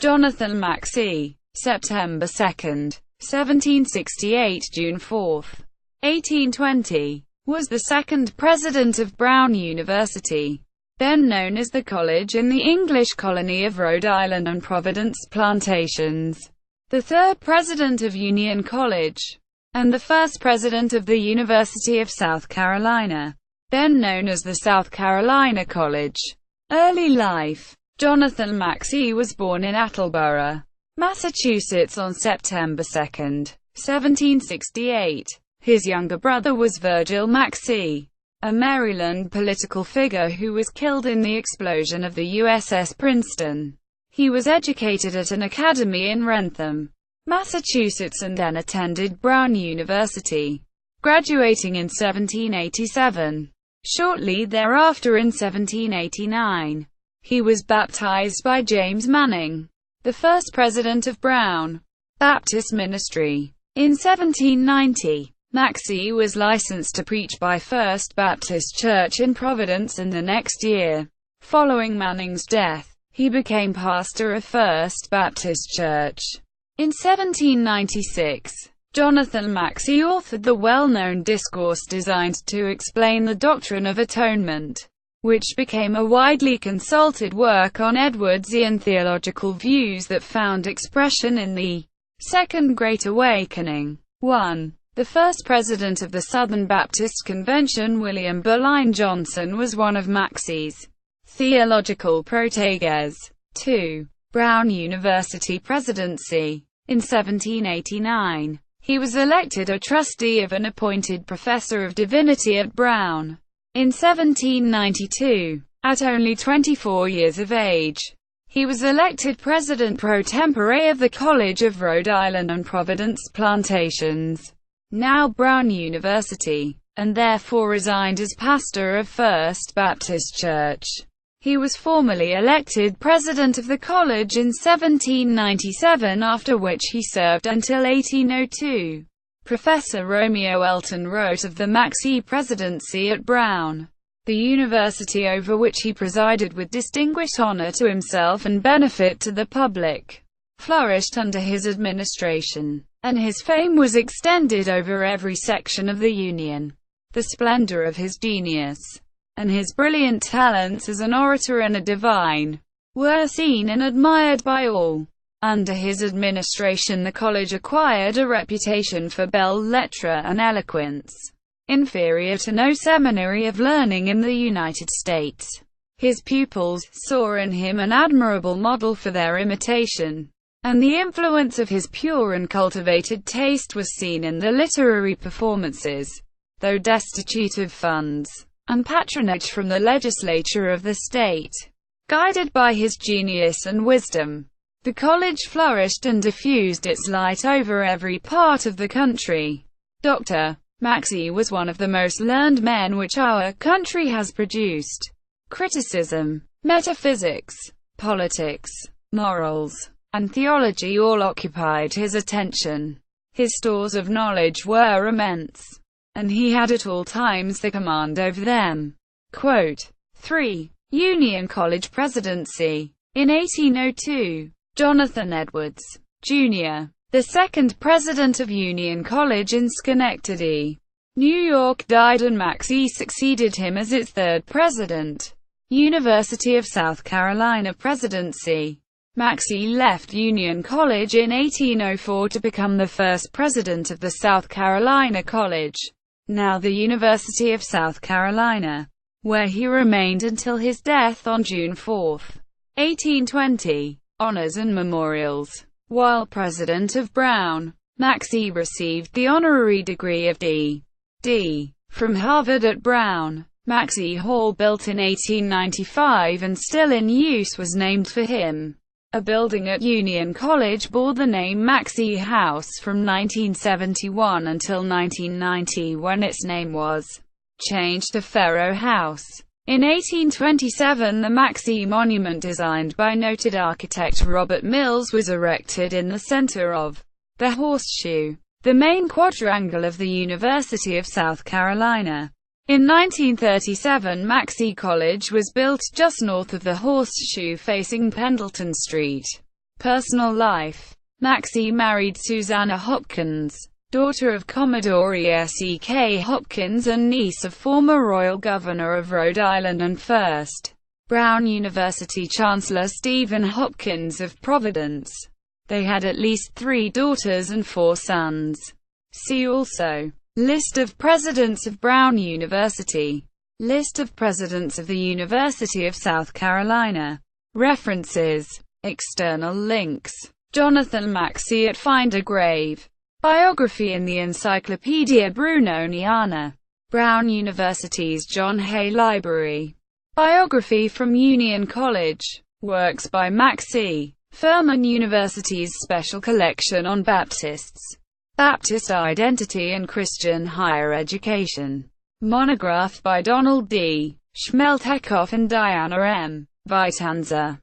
Jonathan Maxcy, September 2, 1768 – June 4, 1820, was the second president of Brown University, then known as the college in the English colony of Rhode Island and Providence Plantations, the third president of Union College, and the first president of the University of South Carolina, then known as the South Carolina College. Early life. Jonathan Maxcy was born in Attleboro, Massachusetts on September 2, 1768. His younger brother was Virgil Maxcy, a Maryland political figure who was killed in the explosion of the USS Princeton. He was educated at an academy in Wrentham, Massachusetts, and then attended Brown University, graduating in 1787. Shortly thereafter, in 1789, he was baptized by James Manning, the first president of Brown Baptist Ministry. In 1790, Maxcy was licensed to preach by First Baptist Church in Providence, and the next year, following Manning's death, he became pastor of First Baptist Church. In 1796, Jonathan Maxcy authored the well-known discourse designed to explain the doctrine of atonement, which became a widely consulted work on Edwardsian theological views that found expression in the Second Great Awakening. 1. The first president of the Southern Baptist Convention, William Burline Johnson, was one of Maxcy's theological proteges. 2. Brown University presidency. In 1789, he was elected a trustee of and appointed professor of divinity at Brown. In 1792, at only 24 years of age, he was elected president pro tempore of the College of Rhode Island and Providence Plantations, now Brown University, and therefore resigned as pastor of First Baptist Church. He was formally elected president of the college in 1797, after which he served until 1802. Professor Romeo Elton wrote of the Maxcy presidency at Brown, the university over which he presided with distinguished honor to himself and benefit to the public, flourished under his administration, and his fame was extended over every section of the Union. The splendor of his genius, and his brilliant talents as an orator and a divine, were seen and admired by all. Under his administration the college acquired a reputation for belles lettres and eloquence, inferior to no seminary of learning in the United States. His pupils saw in him an admirable model for their imitation, and the influence of his pure and cultivated taste was seen in the literary performances. Though destitute of funds and patronage from the legislature of the state, guided by his genius and wisdom, the college flourished and diffused its light over every part of the country. Dr. Maxcy was one of the most learned men which our country has produced. Criticism, metaphysics, politics, morals, and theology all occupied his attention. His stores of knowledge were immense, and he had at all times the command over them. Quote, 3. Union College presidency. In 1802, Jonathan Edwards, Jr., the second president of Union College in Schenectady, New York, died, and Maxcy succeeded him as its third president. University of South Carolina presidency. Maxcy left Union College in 1804 to become the first president of the South Carolina College, now the University of South Carolina, where he remained until his death on June 4, 1820. Honors and memorials. While president of Brown, Maxcy received the honorary degree of D.D. from Harvard at Brown. Maxcy Hall, built in 1895 and still in use, was named for him. A building at Union College bore the name Maxcy House from 1971 until 1990, when its name was changed to Ferro House. In 1827, the Maxcy Monument, designed by noted architect Robert Mills, was erected in the center of the Horseshoe, the main quadrangle of the University of South Carolina. In 1937, Maxcy College was built just north of the Horseshoe, facing Pendleton Street. Personal life. Maxcy married Susanna Hopkins, daughter of Commodore E.S.E.K. Hopkins and niece of former Royal Governor of Rhode Island and first Brown University Chancellor Stephen Hopkins of Providence. They had at least 3 daughters and 4 sons. See also: List of Presidents of Brown University. List of Presidents of the University of South Carolina. References. External links. Jonathan Maxcy at Find a Grave. Biography in the Encyclopedia Brunoniana. Brown University's John Hay Library. Biography from Union College. Works by Maxcy. Furman University's Special Collection on Baptists. Baptist Identity and Christian Higher Education. Monograph by Donald D. Schmeltekoff and Diana M. Vitanza.